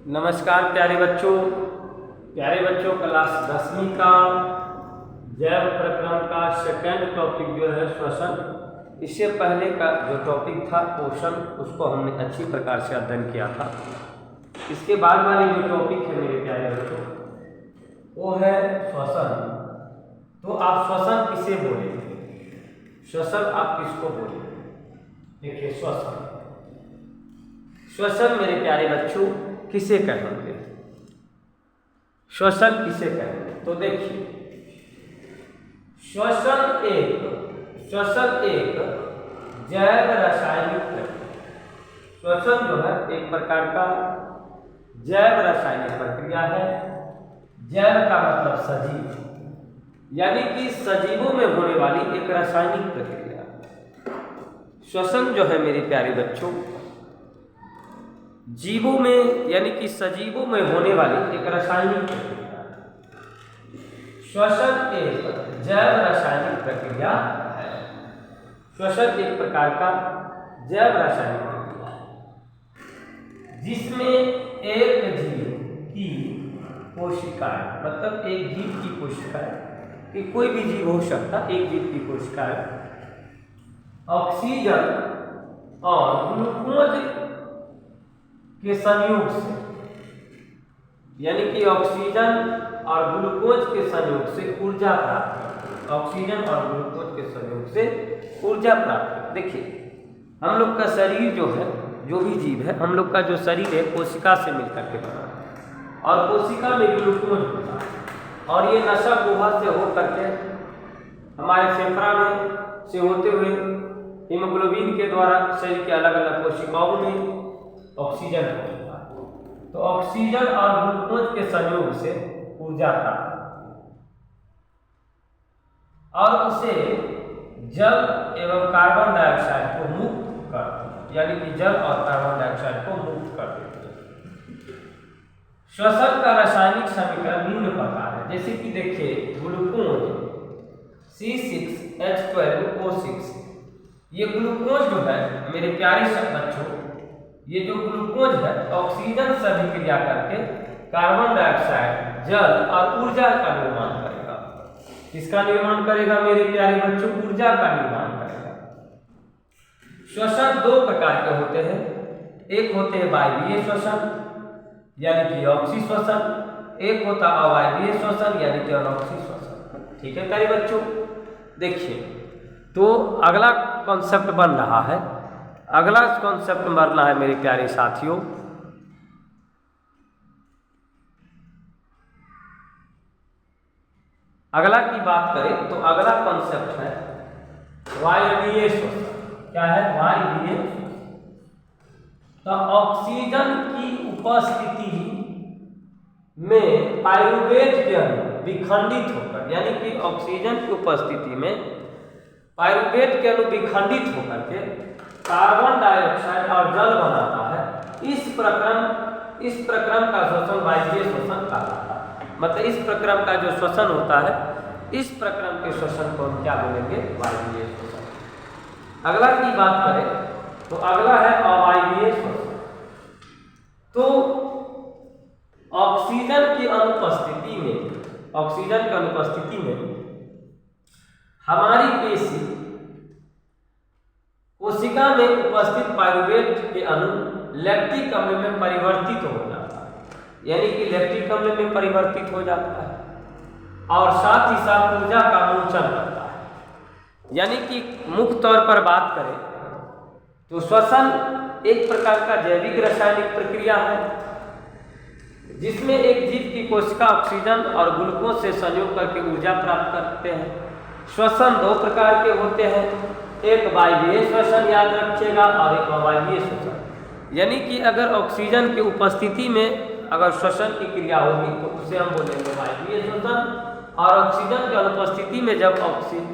नमस्कार प्यारे बच्चों क्लास 10वीं का जैव प्रक्रम का सेकंड टॉपिक जो है श्वसन। इससे पहले का जो टॉपिक था पोषण, उसको हमने अच्छी प्रकार से अध्ययन किया था। इसके बाद वाली जो टॉपिक है मेरे प्यारे बच्चों वो है श्वसन। तो आप श्वसन किसे बोलेंगे? श्वसन आप किसको बोलेंगे? देखिए श्वसन मेरे प्यारे बच्चों किसे कहेंगे? श्वसन किसे कहेंगे? तो देखिए श्वसन एक जैव रासायनिक प्रक्रिया। श्वसन जो है एक प्रकार का जैव रासायनिक प्रक्रिया है। जैव का मतलब सजीव, यानी कि सजीवों में होने वाली एक रासायनिक प्रक्रिया। श्वसन जो है मेरे प्यारे बच्चों जीवों में यानी कि सजीवों में होने वाली एक रासायनिक प्रक्रिया। श्वसन एक जैव रासायनिक प्रक्रिया है। श्वसन एक प्रकार का जैव रासायनिक प्रक्रिया है जिसमें एक जीव की कोशिकाएं, मतलब एक जीव की कोशिकाएं, कि कोई भी जीव हो सकता, एक जीव की कोशिकाएं ऑक्सीजन और ग्लूकोज के संयोग से, यानी कि ऑक्सीजन और ग्लूकोज के संयोग से ऊर्जा प्राप्त। ऑक्सीजन और ग्लूकोज के संयोग से ऊर्जा प्राप्त। देखिए हम लोग का शरीर जो है, जो भी जीव है, हम लोग का जो शरीर है कोशिका से मिलकर के बना है और कोशिका में ग्लूकोज होता है और ये नसा गुहा से हो करके हमारे फेफड़ा में से होते हुए हीमोग्लोबिन के द्वारा शरीर के अलग अलग कोशिकाओं में ऑक्सीजन होता है। तो ऑक्सीजन और ग्लूकोज के संयोग से ऊर्जा प्राप्त होती है और उसे जल एवं कार्बन डाइऑक्साइड को मुक्त करती है, यानी कि जल और कार्बन डाइऑक्साइड को मुक्त कर देती है। श्वसन का रासायनिक समीकरण निम्न प्रकार है, जैसे कि देखिए ग्लूकोज C6H12O6। ये ग्लूकोज जो है मेरे प्यारे बच्चों, ये जो ग्लूकोज है ऑक्सीजन से अभिक्रिया करके कार्बन डाइऑक्साइड, जल और ऊर्जा का निर्माण करेगा। किसका निर्माण करेगा मेरे प्यारे बच्चों? ऊर्जा का निर्माण करेगा। श्वसन दो प्रकार के होते हैं। एक होते हैं वायवीय श्वसन यानी कि ऑक्सी श्वसन, एक होता अवायवीय श्वसन यानी कि अनॉक्सी श्वसन। ठीक है प्यारे बच्चों, देखिए तो अगला कॉन्सेप्ट बन रहा है। अगला कॉन्सेप्ट मरना है मेरे प्यारे साथियों, अगला की बात करें तो अगला कॉन्सेप्ट है वायवीय श्वसन। क्या है? वायवीय श्वसन। तो ऑक्सीजन की उपस्थिति में पाइरुवेट के अणु विखंडित होकर, यानी कि ऑक्सीजन की उपस्थिति में पाइरुवेट के अणु विखंडित होकर के कार्बन डाइऑक्साइड और जल बनाता है। इस प्रक्रम का श्वसन वायवीय श्वसन कहलाता है। मतलब इस प्रक्रम का जो श्वसन होता है, इस प्रक्रम के श्वसन को हम क्या बोलेंगे? वायवीय श्वसन। अगला की बात करें तो अगला है अवायवीय श्वसन। तो ऑक्सीजन की अनुपस्थिति में हमारी पेशी कोशिका में उपस्थित पाइरुवेट के अणु लैक्टिक अम्ल में परिवर्तित हो जाता है, यानी कि लैक्टिक अम्ल में परिवर्तित हो जाता है और साथ ही साथ ऊर्जा का मोचन करता है। यानी कि मुख्य तौर पर बात करें तो श्वसन एक प्रकार का जैविक रासायनिक प्रक्रिया है जिसमें एक जीव की कोशिका ऑक्सीजन और ग्लूकोज से संयोग करके ऊर्जा प्राप्त करते हैं। श्वसन दो प्रकार के होते हैं, एक वायवीय श्वसन याद रखिएगा और एक अवायवीय श्वसन। यानी कि अगर ऑक्सीजन की उपस्थिति में अगर श्वसन की क्रिया होगी तो उसे हम बोलेंगे वायवीय श्वसन, और ऑक्सीजन की अनुपस्थिति में जब ऑक्सीजन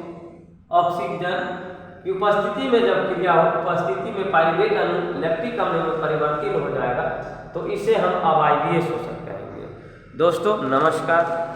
की उपस्थिति में जब क्रिया हो, उपस्थिति में पाइरुवेट अणु लैक्टिक अम्ल में परिवर्तित हो जाएगा तो इसे हम अवायवीय श्वसन कहेंगे। दोस्तों नमस्कार।